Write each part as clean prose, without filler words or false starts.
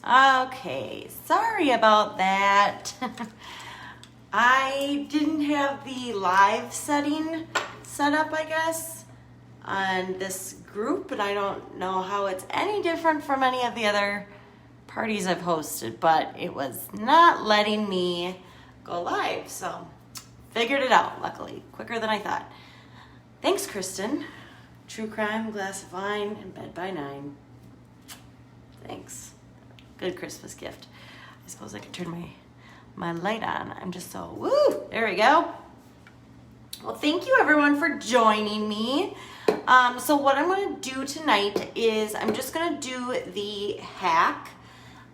Okay, sorry about that. I didn't have the live setting set up, I guess, on this group, and I don't know how it's any different from any of the other parties I've hosted, but it was not letting me go live, so figured it out, luckily, quicker than I thought. Thanks, Kristen. True crime, glass of wine, and bed by 9. Thanks. Good Christmas gift. I suppose I could turn my light on. I'm just so, woo, there we go. Well, thank you everyone for joining me. So what I'm gonna do tonight is I'm just gonna do the hack.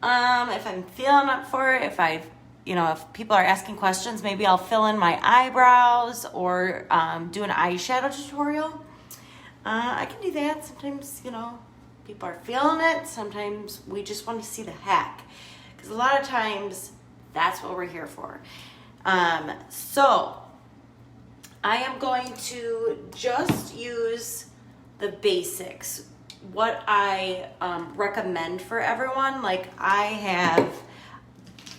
If I'm feeling up for it, if people are asking questions, maybe I'll fill in my eyebrows or do an eyeshadow tutorial. I can do that. Sometimes, people are feeling it. Sometimes we just want to see the hack. Because a lot of times, that's what we're here for. So, I am going to just use the basics. What I recommend for everyone, like I have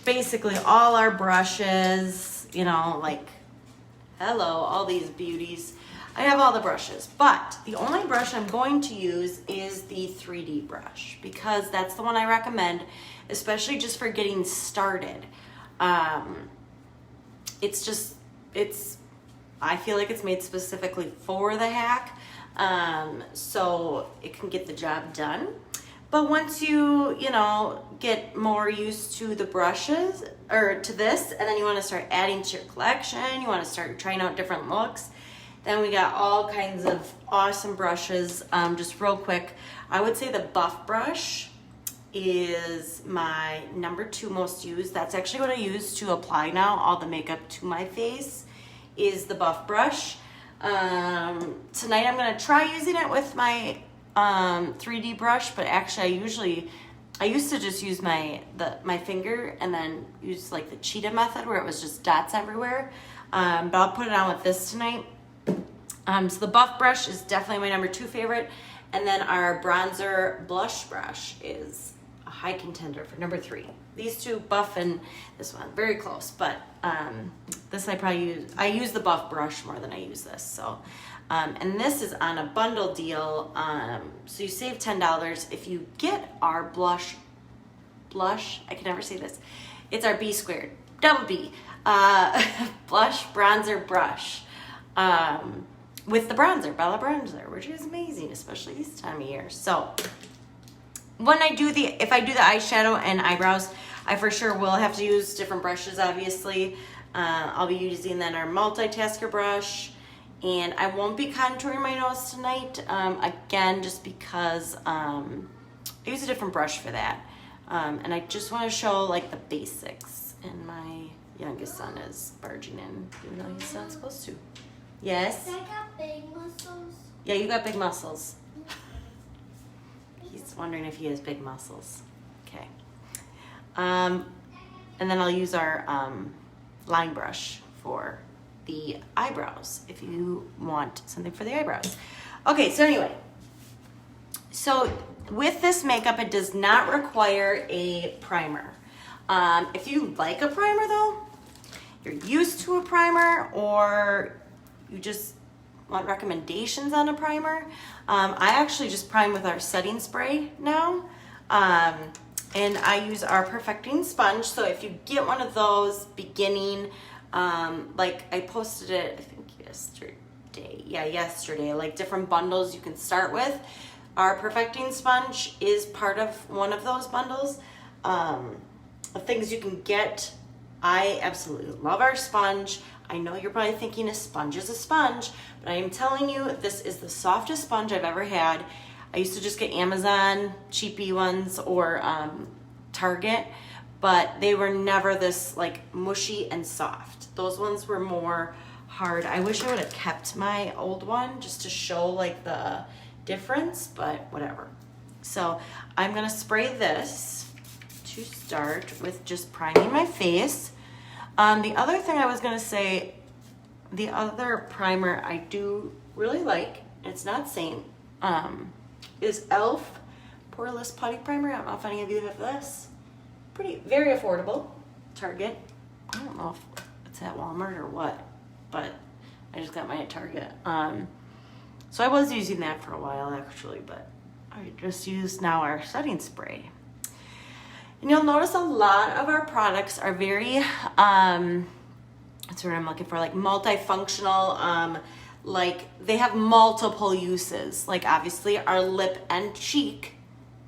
basically all our brushes, hello, all these beauties. I have all the brushes, but the only brush I'm going to use is the 3D brush because that's the one I recommend, especially just for getting started. I feel like it's made specifically for the hack, so it can get the job done. But once you, get more used to the brushes, or to this, and then you want to start adding to your collection, you want to start trying out different looks, then we got all kinds of awesome brushes. Just real quick, I would say the buff brush is my number 2 most used. That's actually what I use to apply now all the makeup to my face, is the buff brush. Tonight I'm gonna try using it with my 3D brush, but actually I used to just use my finger and then use like the cheetah method where it was just dots everywhere. But I'll put it on with this tonight. So the buff brush is definitely my number 2 favorite. And then our bronzer blush brush is a high contender for number 3. These two, buff and this one, very close. But this I use the buff brush more than I use this. So, and this is on a bundle deal. So you save $10 if you get our blush, I can never say this. It's our B squared, double B, blush bronzer brush. With the bronzer, Bella Bronzer, which is amazing, especially this time of year. So when if I do the eyeshadow and eyebrows, I for sure will have to use different brushes, obviously. I'll be using then our multitasker brush, and I won't be contouring my nose tonight, again, just because I use a different brush for that. And I just want to show like the basics, and my youngest son is barging in, even though he's not supposed to. Yes? I got big muscles. Yeah, you got big muscles. He's wondering if he has big muscles. Okay. And then I'll use our line brush for the eyebrows if you want something for the eyebrows. Okay, so anyway. So with this makeup, it does not require a primer. If you like a primer though, you're used to a primer, or you just want recommendations on a primer, I actually just prime with our setting spray now. And I use our perfecting sponge. So if you get one of those beginning, like I posted it, I think yesterday, like different bundles you can start with. Our perfecting sponge is part of one of those bundles of things you can get. I absolutely love our sponge. I know you're probably thinking a sponge is a sponge, but I am telling you, this is the softest sponge I've ever had. I used to just get Amazon cheapy ones or Target, but they were never this like mushy and soft. Those ones were more hard. I wish I would have kept my old one just to show like the difference, but whatever. So I'm gonna spray this to start with, just priming my face. The other thing I was gonna say, the other primer I do really like, it's not Seint, is e.l.f. Poreless Putty Primer. I don't know if any of you have this. very affordable. Target. I don't know if it's at Walmart or what, but I just got mine at Target. So I was using that for a while actually, but I just used now our setting spray. And you'll notice a lot of our products are very, that's what I'm looking for, like multifunctional, like they have multiple uses. Like obviously our lip and cheek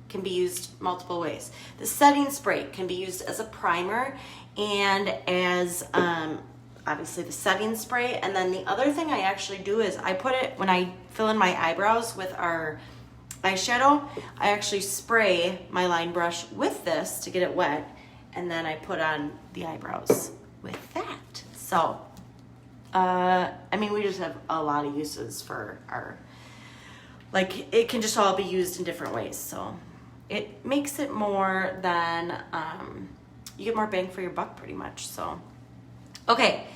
can be used multiple ways. The setting spray can be used as a primer and as obviously the setting spray. And then the other thing I actually do is I put it when I fill in my eyebrows with our eyeshadow. I actually spray my line brush with this to get it wet, and then I put on the eyebrows with that. So I mean, we just have a lot of uses for our, like it can just all be used in different ways. So it makes it more than, you get more bang for your buck pretty much. So, okay,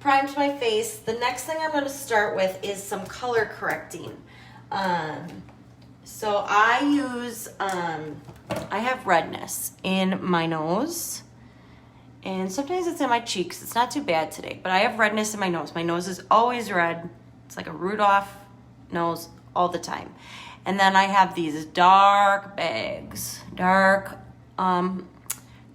primed my face. The next thing I'm going to start with is some color correcting. So I use, I have redness in my nose. And sometimes it's in my cheeks. It's not too bad today, but I have redness in my nose. My nose is always red. It's like a Rudolph nose all the time. And then I have these dark bags, dark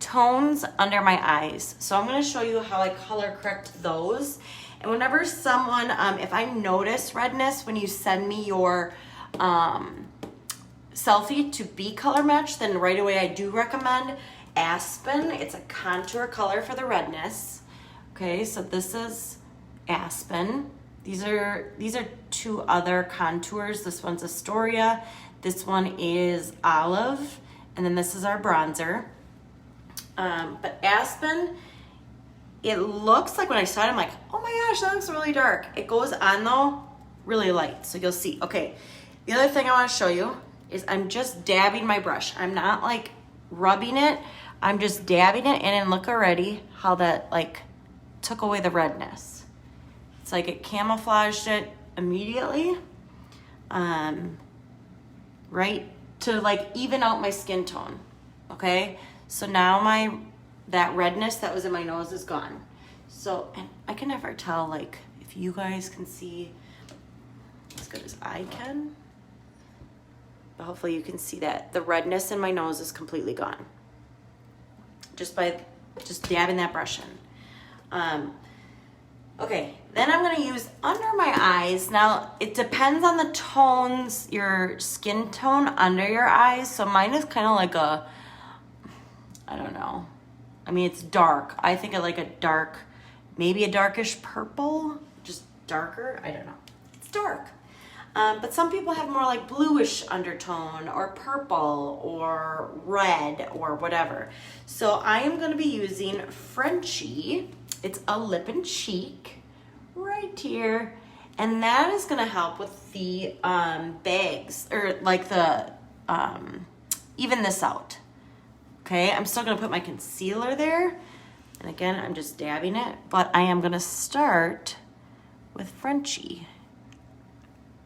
tones under my eyes. So I'm going to show you how I color correct those. And whenever someone, if I notice redness when you send me your selfie to be color matched, then right away I do recommend Aspen. It's a contour color for the redness. Okay, so this is Aspen. These are two other contours. This one's Astoria. This one is Olive. And then this is our bronzer. But Aspen, it looks like when I saw it, I'm like, oh my gosh, that looks really dark. It goes on though, really light. So you'll see. Okay, the other thing I want to show you is I'm just dabbing my brush. I'm not like rubbing it. I'm just dabbing it in, and look already how that like took away the redness. It's like it camouflaged it immediately, right, to like even out my skin tone. Okay, so now that redness that was in my nose is gone. So, and I can never tell like if you guys can see as good as I can, but hopefully you can see that the redness in my nose is completely gone just by dabbing that brush in. Okay, then I'm gonna use under my eyes. Now, it depends on the tones, your skin tone under your eyes. So mine is kind of like a, I don't know. I mean, it's dark. I think I like a dark, maybe a darkish purple, just darker. I don't know. It's dark. But some people have more like bluish undertone or purple or red or whatever. So I am going to be using Frenchie. It's a lip and cheek right here. And that is going to help with the bags, or like the, even this out. Okay, I'm still going to put my concealer there. And again, I'm just dabbing it. But I am going to start with Frenchie.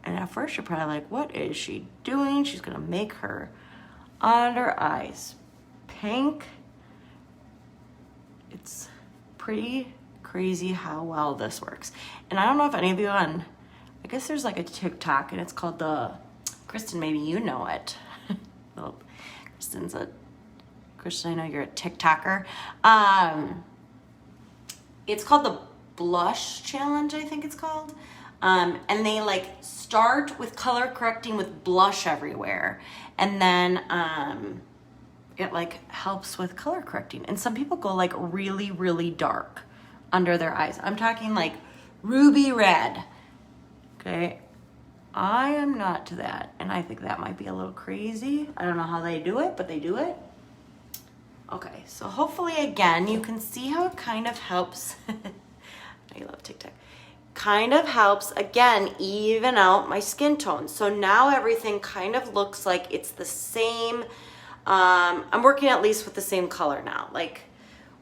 And at first you're probably like, what is she doing? She's gonna make her under eyes pink. It's pretty crazy how well this works. And I don't know if any of you I guess there's like a TikTok and it's called Kristen, maybe you know it. Well, Kristen, I know you're a TikToker. It's called the Blush Challenge, I think it's called. And they like start with color correcting with blush everywhere. And then it like helps with color correcting. And some people go like really, really dark under their eyes. I'm talking like ruby red. Okay. I am not to that. And I think that might be a little crazy. I don't know how they do it, but they do it. Okay. So hopefully again, you can see how it kind of helps. I love TikTok. Kind of helps, again, even out my skin tone. So now everything kind of looks like it's the same. I'm working at least with the same color now, like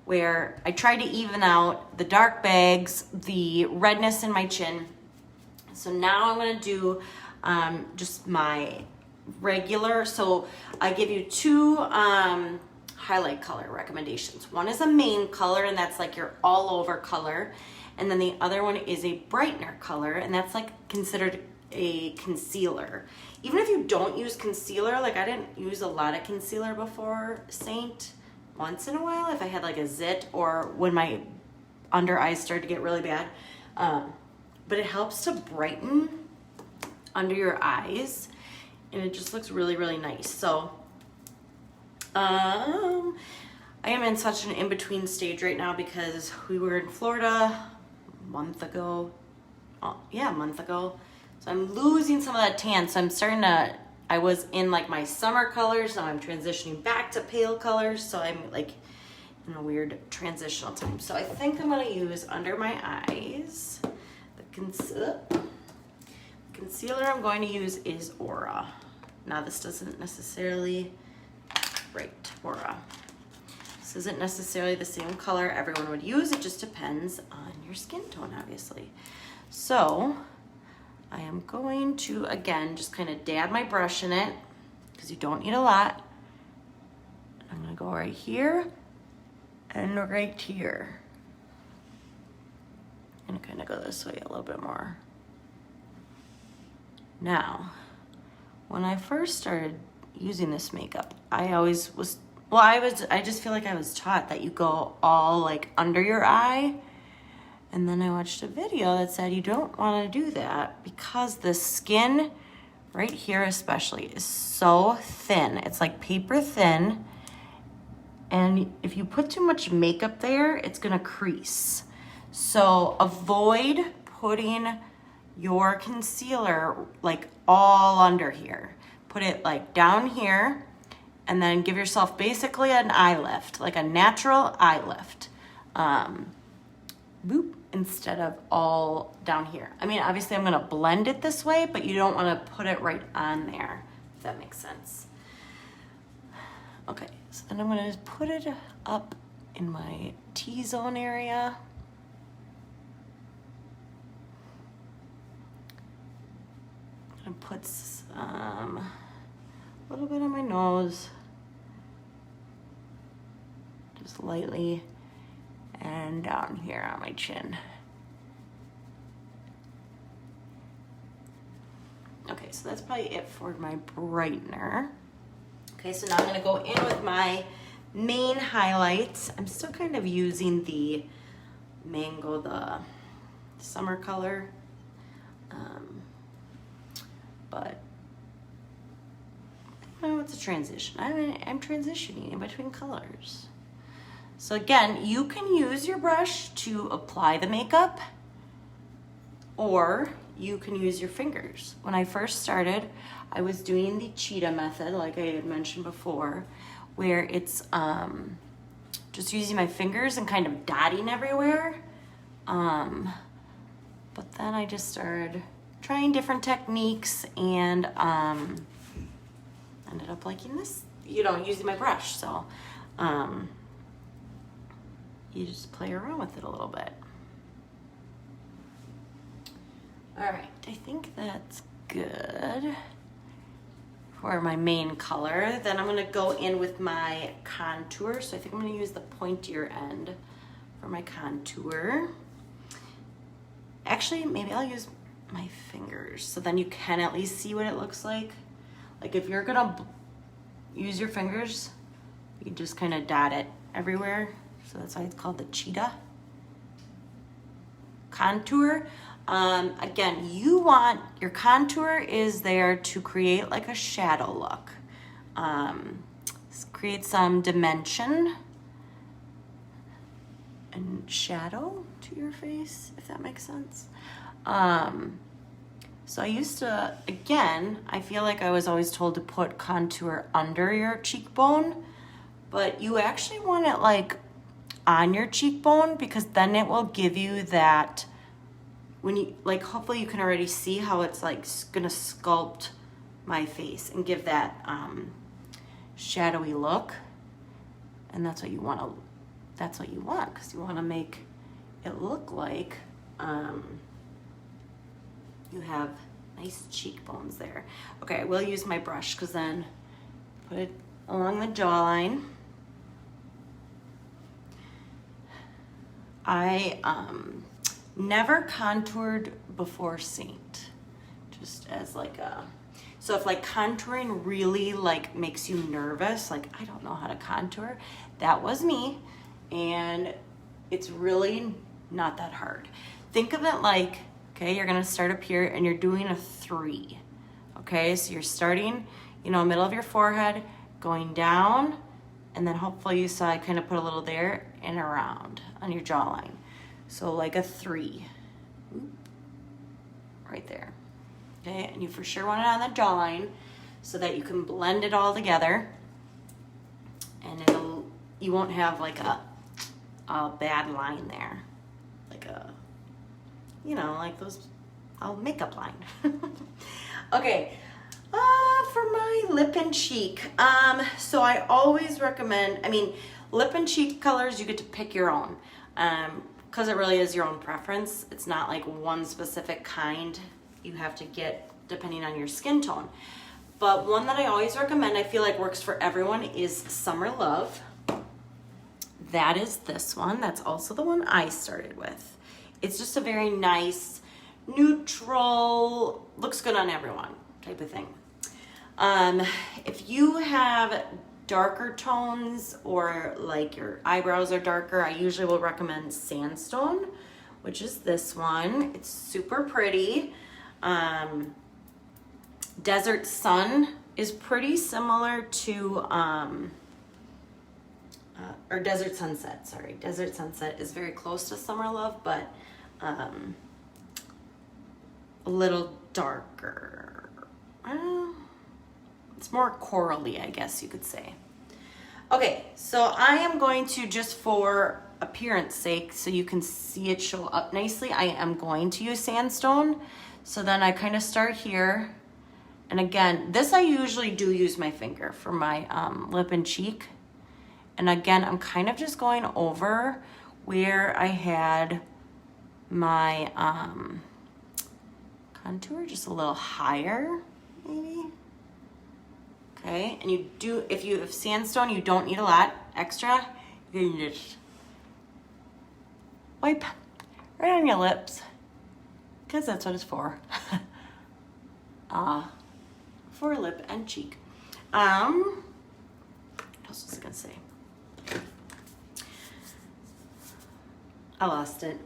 where I try to even out the dark bags, the redness in my chin. So now I'm going to do just my regular. So I give you two highlight color recommendations. One is a main color, and that's like your all over color. And then the other one is a brightener color, and that's like considered a concealer. Even if you don't use concealer, like I didn't use a lot of concealer before Seint. Once in a while, if I had like a zit or when my under eyes started to get really bad. But it helps to brighten under your eyes, and it just looks really, really nice. So I am in such an in-between stage right now because we were in Florida a month ago. A month ago. So I'm losing some of that tan. So I'm starting to, I was in like my summer colors. Now I'm transitioning back to pale colors. So I'm like in a weird transitional time. So I think I'm going to use under my eyes. The concealer I'm going to use is Aura. Now this doesn't necessarily, Aura. This isn't necessarily the same color everyone would use. It just depends on your skin tone, obviously. So I am going to, again, just kind of dab my brush in it because you don't need a lot. I'm going to go right here and right here. And kind of go this way a little bit more. Now, when I first started using this makeup, I always was, I just feel like I was taught that you go all like under your eye. And then I watched a video that said you don't want to do that because the skin right here especially is so thin. It's like paper thin. And if you put too much makeup there, it's gonna crease. So avoid putting your concealer like all under here. Put it like down here and then give yourself basically an eye lift, like a natural eye lift. Boop, instead of all down here. I mean, obviously I'm gonna blend it this way, but you don't wanna put it right on there, if that makes sense. Okay, so then I'm gonna put it up in my T-zone area. I'm gonna put a little bit on my nose, just lightly, and down here on my chin. Okay, so that's probably it for my brightener. Okay, so now I'm gonna go in with my main highlights. I'm still kind of using the Mango, the summer color, but oh, it's a transition. I'm transitioning in between colors. So again, you can use your brush to apply the makeup, or you can use your fingers. When I first started, I was doing the cheetah method, like I had mentioned before, where it's just using my fingers and kind of dotting everywhere. But then I just started trying different techniques and ended up liking this, using my brush. So you just play around with it a little bit. All right, I think that's good for my main color. Then I'm gonna go in with my contour. So I think I'm gonna use the pointier end for my contour. Actually, maybe I'll use my fingers so then you can at least see what it looks like. Like if you're gonna use your fingers, you just kind of dot it everywhere. So that's why it's called the cheetah contour. Again, your contour is there to create like a shadow look. Create some dimension and shadow to your face, if that makes sense. So I used to, again, I feel like I was always told to put contour under your cheekbone, but you actually want it like on your cheekbone because then it will give you that, when you, like, hopefully you can already see how it's like gonna sculpt my face and give that shadowy look. And that's what you want because you want to make it look like you have nice cheekbones there. Okay, I will use my brush because then put it along the jawline. I never contoured before Seint, just as like a, so if like contouring really like makes you nervous, like I don't know how to contour, that was me, and it's really not that hard. Think of it like, okay, you're gonna start up here and you're doing a 3. Okay, so you're starting, you know, middle of your forehead, going down, and then hopefully you saw I kind of put a little there and around on your jawline. So like a 3, right there. Okay, and you for sure want it on the jawline so that you can blend it all together, and you won't have like a bad line there, like a, you know, like those makeup line. Okay, for my lip and cheek, so I always recommend, I mean, lip and cheek colors, you get to pick your own, because it really is your own preference. It's not like one specific kind you have to get depending on your skin tone. But one that I always recommend, I feel like works for everyone, is Summer Love. That is this one. That's also the one I started with. It's just a very nice, neutral, looks good on everyone type of thing. If you have darker tones or like your eyebrows are darker, I usually will recommend Sandstone, which is this one. It's super pretty. Desert Sun is pretty similar to, or Desert Sunset, sorry. Desert Sunset is very close to Summer Love, but a little darker. It's more corally, I guess you could say. Okay, so I am going to, just for appearance sake, so you can see it show up nicely, I am going to use Sandstone. So then I kind of start here. And again, this I usually do use my finger for my lip and cheek. And again, I'm kind of just going over where I had my contour just a little higher, maybe. Okay, and you do, if you have Sandstone, you don't need a lot extra. You can just wipe right on your lips, because that's what it's for. For lip and cheek. What else was I gonna say? I lost it.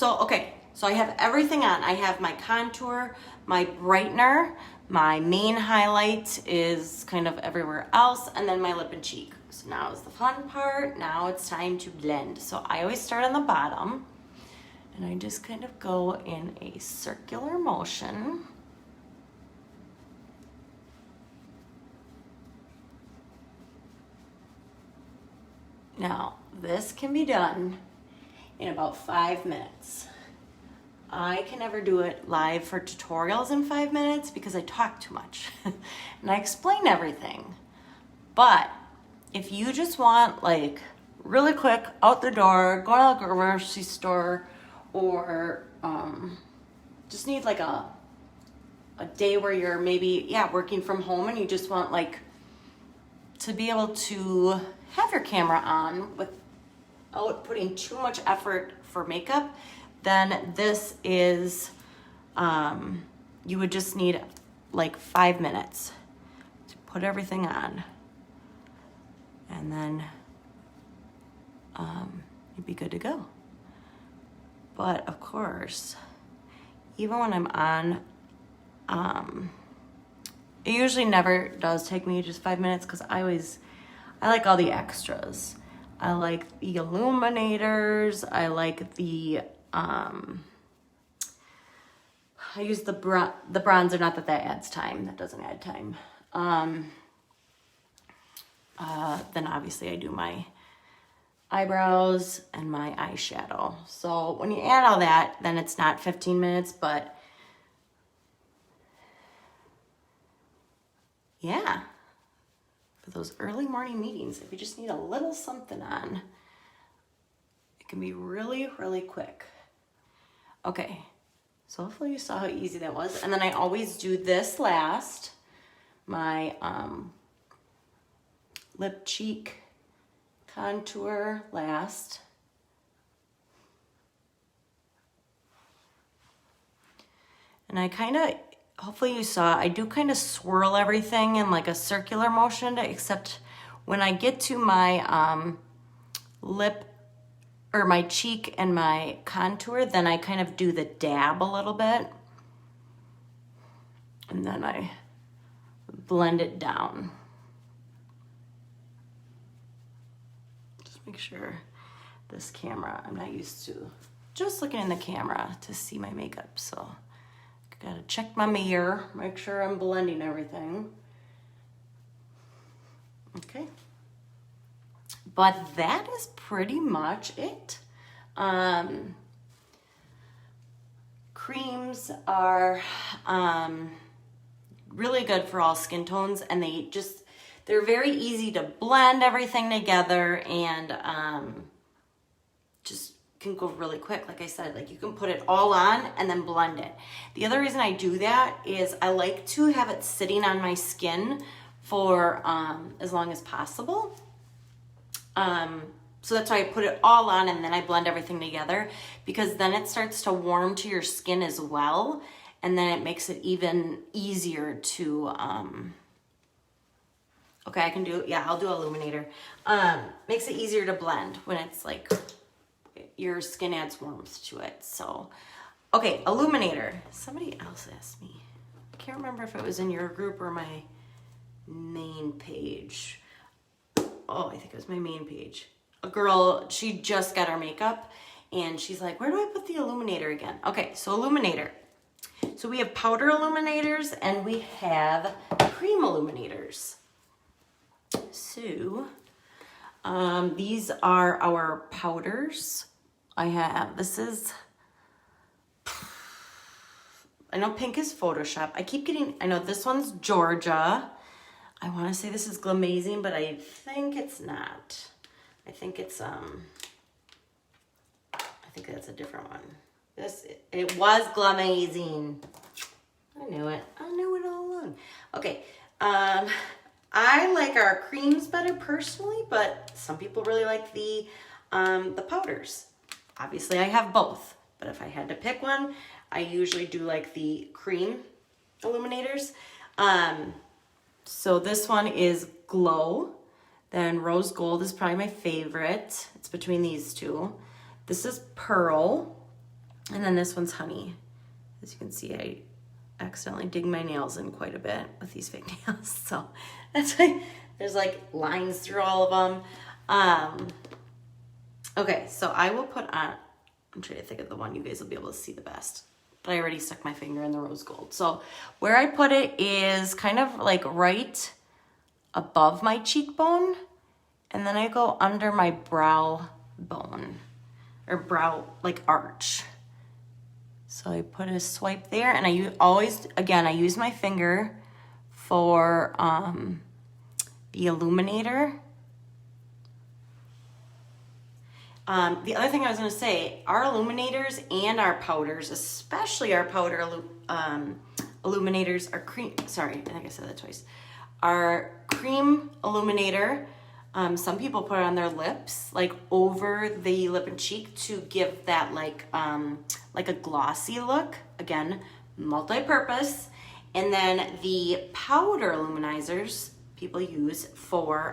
Okay, so I have everything on. I have my contour, my brightener, my main highlight is kind of everywhere else, and then my lip and cheek. So now is the fun part. Now it's time to blend. So I always start on the bottom, and I just kind of go in a circular motion. Now, this can be done in about 5 minutes. I can never do it live for tutorials in 5 minutes because I talk too much and I explain everything. But if you just want like really quick out the door, go to the grocery store, or just need like a day where you're maybe, working from home and you just want like to be able to have your camera on without putting too much effort for makeup, then this is, you would just need like 5 minutes to put everything on. And then you'd be good to go. But of course, even when I'm on, it usually never does take me just 5 minutes because I like all the extras. I like the illuminators. I like the, I use the bronzer, not that adds time. That doesn't add time. Then obviously I do my eyebrows and my eyeshadow. So when you add all that, then it's not 15 minutes, but yeah, for those early morning meetings, if you just need a little something on, it can be really, really quick. Okay, so hopefully you saw how easy that was. And then I always do this last, my lip, cheek, contour last. And I kind of, hopefully you saw, I do kind of swirl everything in like a circular motion, except when I get to my lip or my cheek and my contour, then I kind of do the dab a little bit. And then I blend it down. Just make sure this camera, I'm not used to just looking in the camera to see my makeup, so gotta check my mirror, make sure I'm blending everything. Okay. But that is pretty much it. Creams are really good for all skin tones, and they're very easy to blend everything together, and just can go really quick. Like I said, like you can put it all on and then blend it. The other reason I do that is I like to have it sitting on my skin for as long as possible. So that's why I put it all on and then I blend everything together, because then it starts to warm to your skin as well. And then it makes it even easier to, okay, I can do, yeah, I'll do illuminator. Makes it easier to blend when it's like, your skin adds warmth to it. So, okay, illuminator. Somebody else asked me. I can't remember if it was in your group or my main page. Oh, I think it was my main page. A girl, she just got her makeup and she's like, where do I put the illuminator again? Okay, so illuminator. So we have powder illuminators and we have cream illuminators. So these are our powders. This is, I know pink is Photoshop. I know this one's Georgia. I want to say this is Glamazing, but I think it's not. I think it's, I think that's a different one. It was Glamazing. I knew it. I knew it all along. Okay. I like our creams better personally, but some people really like the powders. Obviously I have both, but if I had to pick one, I usually do like the cream illuminators. So this one is Glow. Then Rose Gold is probably my favorite. It's between these two. This is Pearl. And then this one's Honey. As you can see, I accidentally dig my nails in quite a bit with these fake nails. So that's why there's like lines through all of them. Okay, so I will put on, I'm trying to think of the one you guys will be able to see the best. But I already stuck my finger in the Rose Gold. So where I put it is kind of like right above my cheekbone. And then I go under my brow bone, or brow like arch. So I put a swipe there, and I use my finger for the illuminator. The other thing I was going to say, our illuminators and our powders, especially our powder illuminators, are cream. Sorry, I think I said that twice. Our cream illuminator. Some people put it on their lips, like over the lip and cheek, to give that like a glossy look. Again, multi-purpose. And then the powder illuminizers people use for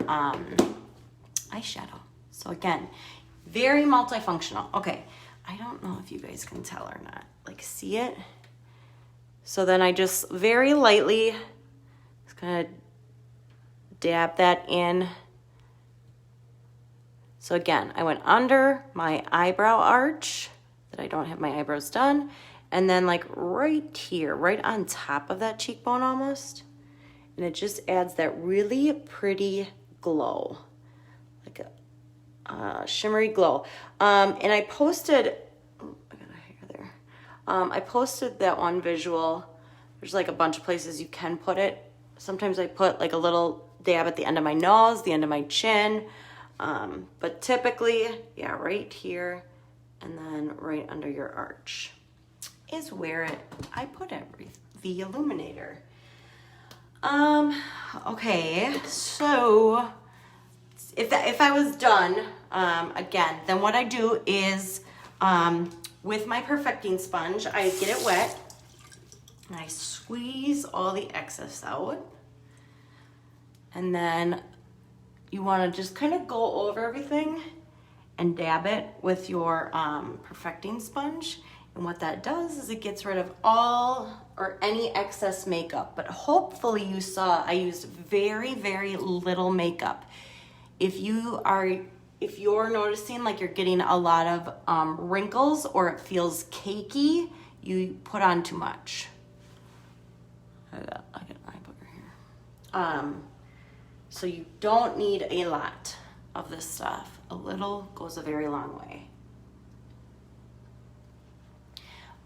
eyeshadow. So again, very multifunctional. Okay, I don't know if you guys can tell or not. Like, see it? So then I just very lightly just kind of dab that in. So again, I went under my eyebrow arch that I don't have my eyebrows done, and then like right here, right on top of that cheekbone almost. And it just adds that really pretty glow, like a shimmery glow. And I posted, oh, I got a hair there. I posted that one visual. There's like a bunch of places you can put it. Sometimes I put like a little dab at the end of my nose, the end of my chin. But typically, yeah, right here and then right under your arch is where I put the illuminator. Okay, so if I was done, again, then what I do is, with my perfecting sponge, I get it wet and I squeeze all the excess out. And then you want to just kind of go over everything and dab it with your perfecting sponge. And what that does is it gets rid of all or any excess makeup. But hopefully you saw I used very, very little makeup. If you're noticing like you're getting a lot of wrinkles or it feels cakey, you put on too much. I got eye booger here. So you don't need a lot of this stuff. A little goes a very long way.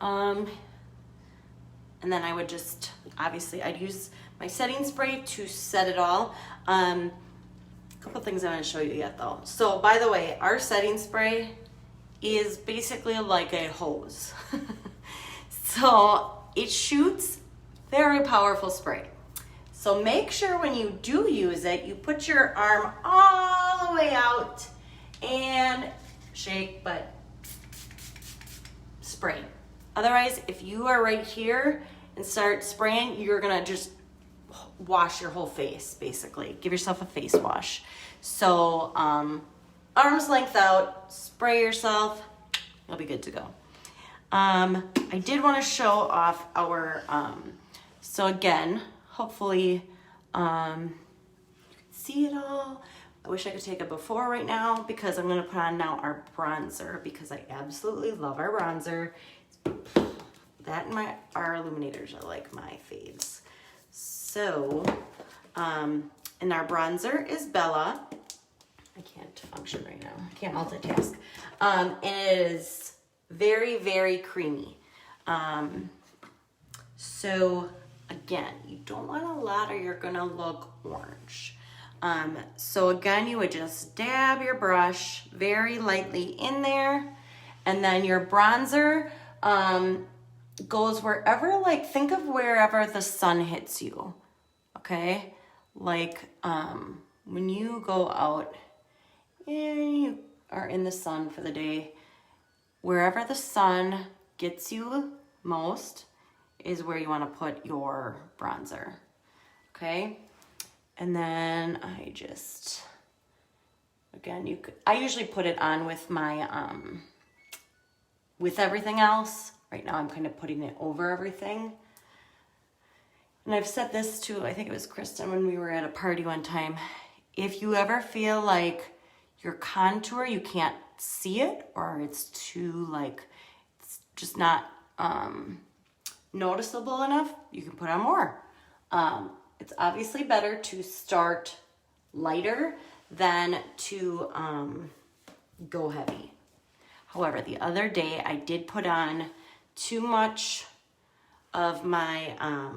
And then I would just, obviously I'd use my setting spray to set it all. A couple things I'm going to show you yet though. So by the way, our setting spray is basically like a hose. So it shoots very powerful spray. So make sure when you do use it, you put your arm all the way out and shake, but spray. Otherwise, if you are right here and start spraying, you're gonna just wash your whole face, basically. Give yourself a face wash. So arm's length out, spray yourself, you'll be good to go. I did want to show off our, so again, hopefully you can see it all. I wish I could take a before right now because I'm going to put on now our bronzer because I absolutely love our bronzer. That and our illuminators are like my faves. So, and our bronzer is Bella. I can't function right now. I can't multitask. And it is very, very creamy. So again, you don't want a lot or you're gonna look orange. So again, you would just dab your brush very lightly in there, and then your bronzer goes wherever, like think of wherever the sun hits you, okay? Like when you go out and you are in the sun for the day, wherever the sun gets you most is where you want to put your bronzer, okay? And then I just, again, I usually put it on with my, with everything else. Right now I'm kind of putting it over everything. And I've said this to, I think it was Kristen when we were at a party one time. If you ever feel like your contour, you can't see it, or it's too like, it's just not noticeable enough, you can put on more. It's obviously better to start lighter than to go heavy. However, the other day I did put on too much of my, I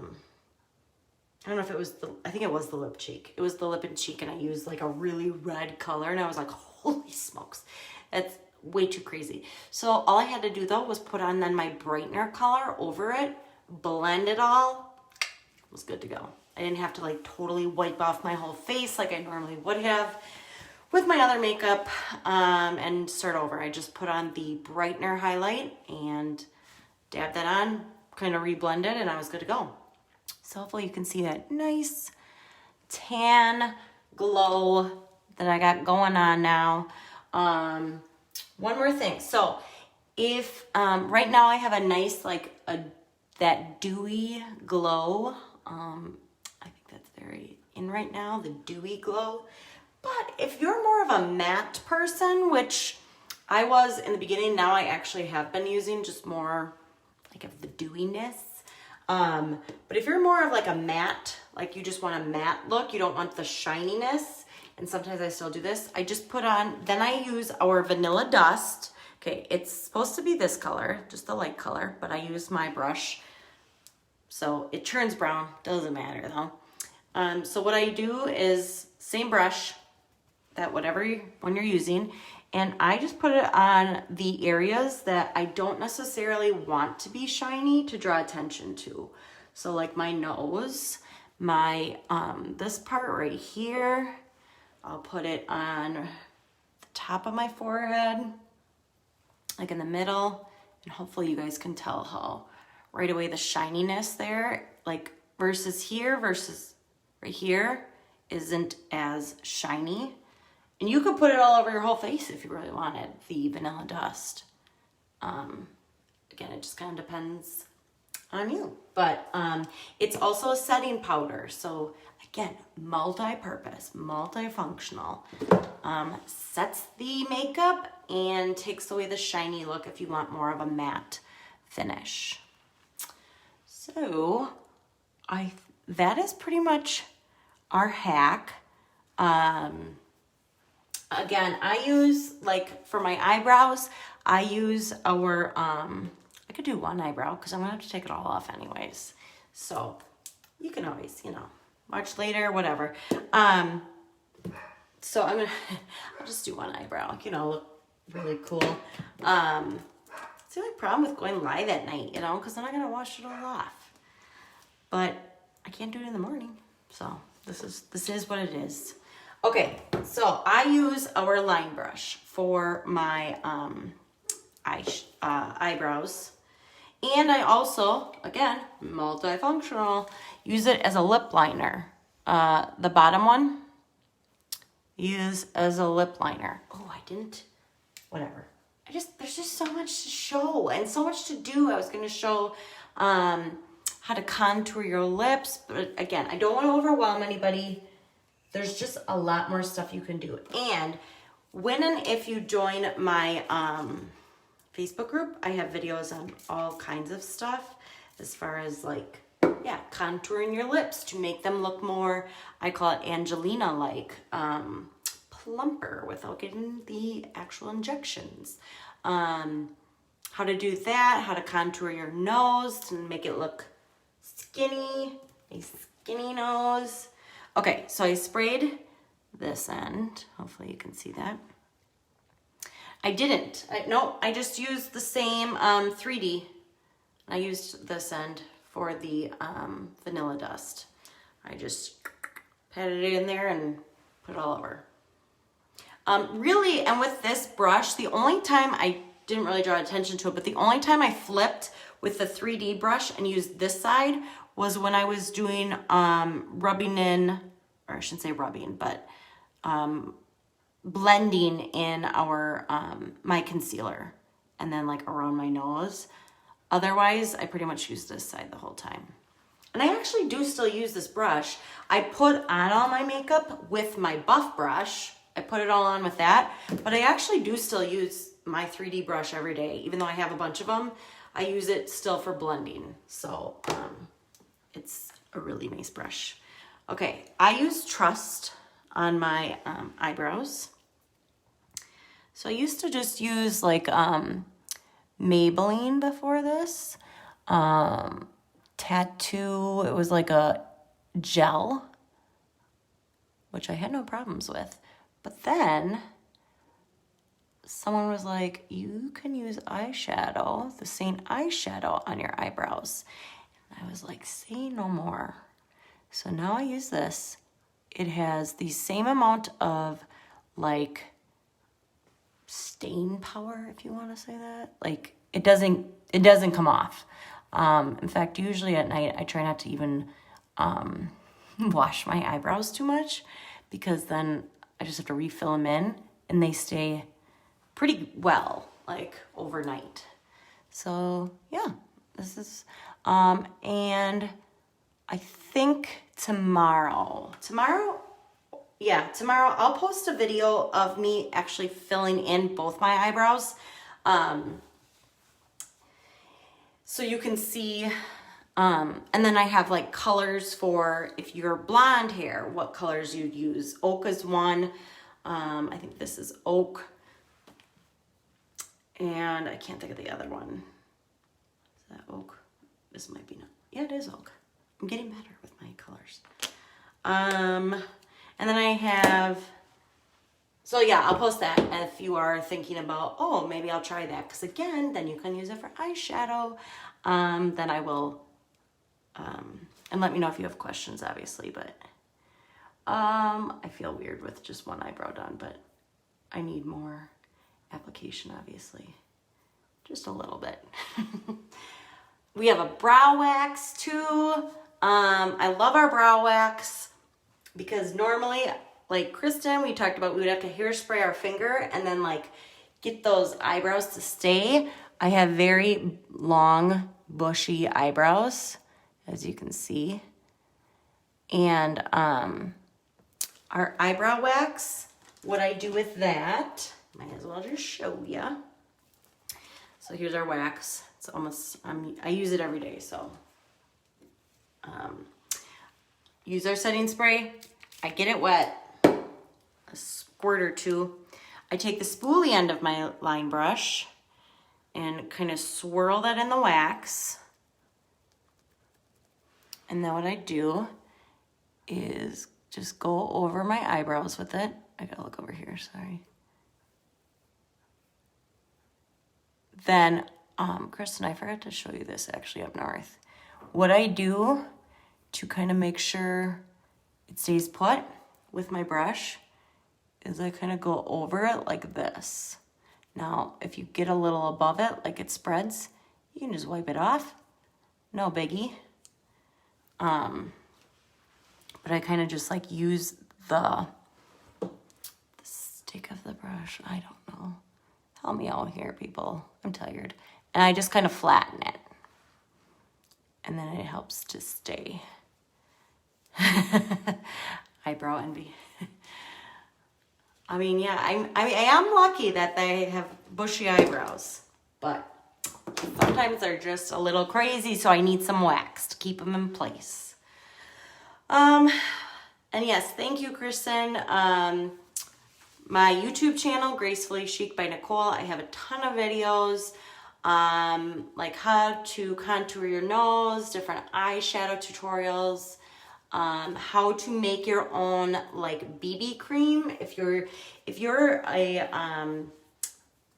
don't know if it was I think it was the lip cheek. It was the lip and cheek, and I used like a really red color, and I was like, holy smokes, that's way too crazy. So all I had to do though was put on then my brightener color over it, blend it all, it was good to go. I didn't have to like totally wipe off my whole face like I normally would have with my other makeup and start over. I just put on the brightener highlight and dab that on, kind of reblend it, and I was good to go. So hopefully you can see that nice tan glow that I got going on now. One more thing. So if right now I have a nice like that dewy glow. I think that's very in right now, the dewy glow. But if you're more of a matte person, which I was in the beginning, now I actually have been using just more like of the dewiness. But if you're more of like a matte, like you just want a matte look, you don't want the shininess, and sometimes I still do this, I just put on, then I use our Vanilla Dust. Okay, it's supposed to be this color, just the light color, but I use my brush. So it turns brown, doesn't matter though. So what I do is same brush, that whatever one you're using, and I just put it on the areas that I don't necessarily want to be shiny to draw attention to. So like my nose, my, this part right here, I'll put it on the top of my forehead, like in the middle, and hopefully you guys can tell how right away the shininess there, like versus right here, isn't as shiny. And you could put it all over your whole face if you really wanted the vanilla dust. Again, it just kind of depends on you. But it's also a setting powder. So again, multi-purpose, multifunctional. Sets the makeup and takes away the shiny look if you want more of a matte finish. So that is pretty much our hack. Again, I use, like, for my eyebrows, I use our, I could do one eyebrow because I'm going to have to take it all off anyways. So you can always, you know, watch later, whatever. So I'll just do one eyebrow, you know, look really cool. It's the only problem with going live at night, you know, because then I got to wash it all off. But I can't do it in the morning. So this is what it is. Okay, so I use our line brush for my eyebrows. And I also, again, multifunctional, use it as a lip liner. The bottom one, use as a lip liner. Oh, whatever. There's just so much to show and so much to do. I was going to show how to contour your lips. But again, I don't want to overwhelm anybody. There's just a lot more stuff you can do. And when and if you join my Facebook group, I have videos on all kinds of stuff as far as like, yeah, contouring your lips to make them look more, I call it Angelina-like, plumper without getting the actual injections. How to do that, how to contour your nose to make it look skinny, a skinny nose. Okay, so I sprayed this end. Hopefully you can see that. I just used the same 3D. I used this end for the vanilla dust. I just patted it in there and put it all over. Really, and with this brush, the only time I didn't really draw attention to it, but the only time I flipped with the 3D brush and used this side was when I was doing rubbing in, or I shouldn't say rubbing, but blending in our my concealer and then like around my nose. Otherwise, I pretty much use this side the whole time. And I actually do still use this brush. I put on all my makeup with my buff brush. I put it all on with that, but I actually do still use my 3D brush every day. Even though I have a bunch of them, I use it still for blending. So it's a really nice brush. Okay, I use Trust on my eyebrows. So I used to just use like Maybelline before this. Tattoo, it was like a gel, which I had no problems with. But then someone was like, you can use eyeshadow, the Seint eyeshadow on your eyebrows. And I was like, say no more. So now I use this. It has the same amount of like stain power, if you want to say that. Like it doesn't come off. In fact, usually at night I try not to even wash my eyebrows too much, because then I just have to refill them in and they stay pretty well, like overnight. So yeah, this is, and I think tomorrow I'll post a video of me actually filling in both my eyebrows. So you can see, and then I have like colors for if you're blonde hair, what colors you'd use. Oak is one. I think this is oak. And I can't think of the other one. Is that oak? This might be not. Yeah, it is oak. I'm getting better with my colors. And then I have, so yeah, I'll post that if you are thinking about, oh, maybe I'll try that. Because again, then you can use it for eyeshadow. Then I will, and let me know if you have questions, obviously. But I feel weird with just one eyebrow done, but I need more application, obviously. Just a little bit. We have a brow wax too. I love our brow wax because normally, like Kristen, we talked about we would have to hairspray our finger and then like get those eyebrows to stay. I have very long, bushy eyebrows, as you can see. And our eyebrow wax, what I do with that, might as well just show ya. So here's our wax. It's almost, I use it every day, so. Use our setting spray. I get it wet, a squirt or two. I take the spoolie end of my line brush and kind of swirl that in the wax. And then what I do is just go over my eyebrows with it. I gotta look over here, sorry. Then, Kristen, I forgot to show you this actually up north. What I do to kind of make sure it stays put with my brush is I kind of go over it like this. Now, if you get a little above it, like it spreads, you can just wipe it off. No biggie. But I kind of just like use the stick of the brush. I don't know. Help me out here, people. I'm tired. And I just kind of flatten it. And then it helps to stay. Eyebrow envy. I mean, yeah, I am lucky that they have bushy eyebrows. But sometimes they're just a little crazy, so I need some wax to keep them in place. And yes, thank you, Kristen. My YouTube channel, Gracefully Chic by Nicole, I have a ton of videos, like how to contour your nose, different eyeshadow tutorials, how to make your own like BB cream. If you're a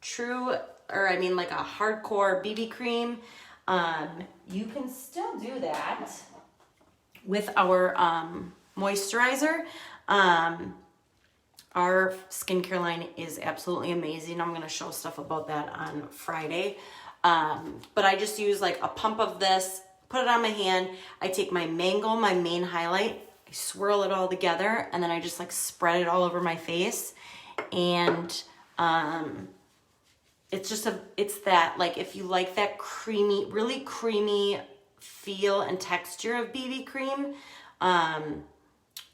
true, or I mean like a hardcore BB cream, you can still do that with our moisturizer. Our skincare line is absolutely amazing. I'm gonna show stuff about that on Friday. But I just use like a pump of this, put it on my hand. I take my mango, my main highlight, I swirl it all together, and then I just like spread it all over my face. And it's that, like if you like that creamy, really creamy feel and texture of BB cream,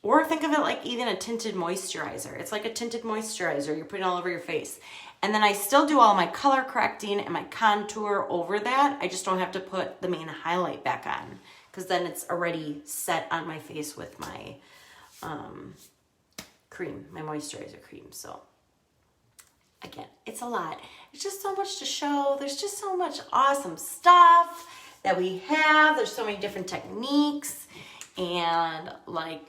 or think of it like even a tinted moisturizer. It's like a tinted moisturizer you're putting all over your face. And then I still do all my color correcting and my contour over that. I just don't have to put the main highlight back on because then it's already set on my face with my cream, my moisturizer cream. So again, it's a lot. It's just so much to show. There's just so much awesome stuff that we have. There's so many different techniques and like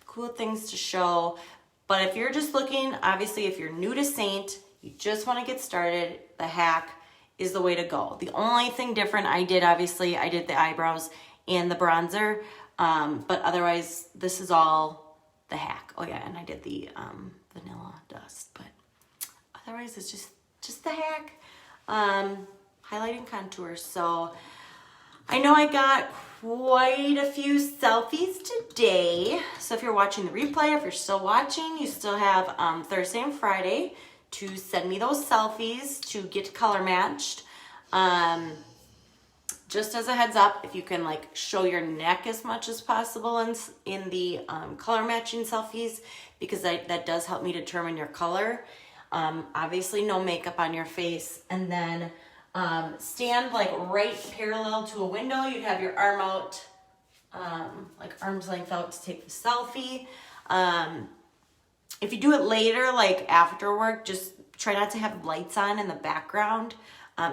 cool things to show. But if you're just looking, obviously if you're new to Seint, you just want to get started, the hack is the way to go. The only thing different I did, obviously, I did the eyebrows and the bronzer, but otherwise this is all the hack. Oh yeah, and I did the vanilla dust, but otherwise it's just the hack, highlight and contour. So I know I got quite a few selfies today. So if you're watching the replay, if you're still watching, you still have Thursday and Friday to send me those selfies to get color matched. Just as a heads up, if you can like show your neck as much as possible in the color matching selfies, because that does help me determine your color. Obviously no makeup on your face, and then stand like right parallel to a window. You'd have your arm out, like arm's length out to take the selfie. If you do it later, like after work, just try not to have lights on in the background,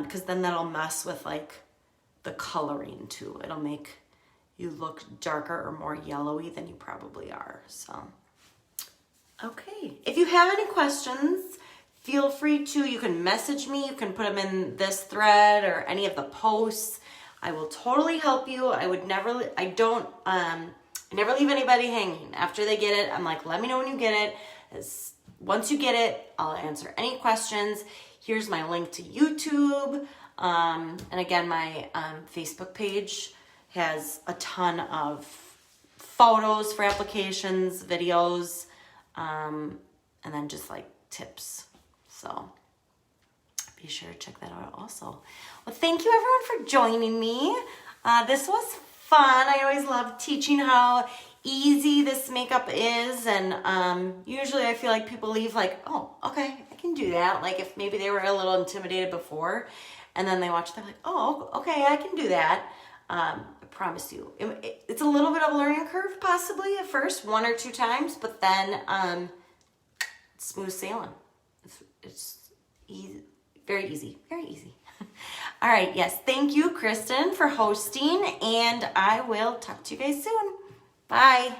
because then that'll mess with like the coloring too. It'll make you look darker or more yellowy than you probably are. So, okay. If you have any questions, feel free to, you can message me, you can put them in this thread or any of the posts. I will totally help you. I don't I never leave anybody hanging. After they get it, I'm like, let me know when you get it. Once you get it, I'll answer any questions. Here's my link to YouTube. And again, my Facebook page has a ton of photos for applications, videos, and then just like tips. So be sure to check that out also. Well, thank you everyone for joining me. This was fun. I always love teaching how easy this makeup is, and usually I feel like people leave like, oh, okay, I can do that. Like if maybe they were a little intimidated before, and then they watch, they're like, oh, okay, I can do that. I promise you, it's a little bit of a learning curve possibly at first, 1 or 2 times, but then smooth sailing. It's easy, very easy, very easy. All right, yes, thank you, Kristen, for hosting, and I will talk to you guys soon. Bye.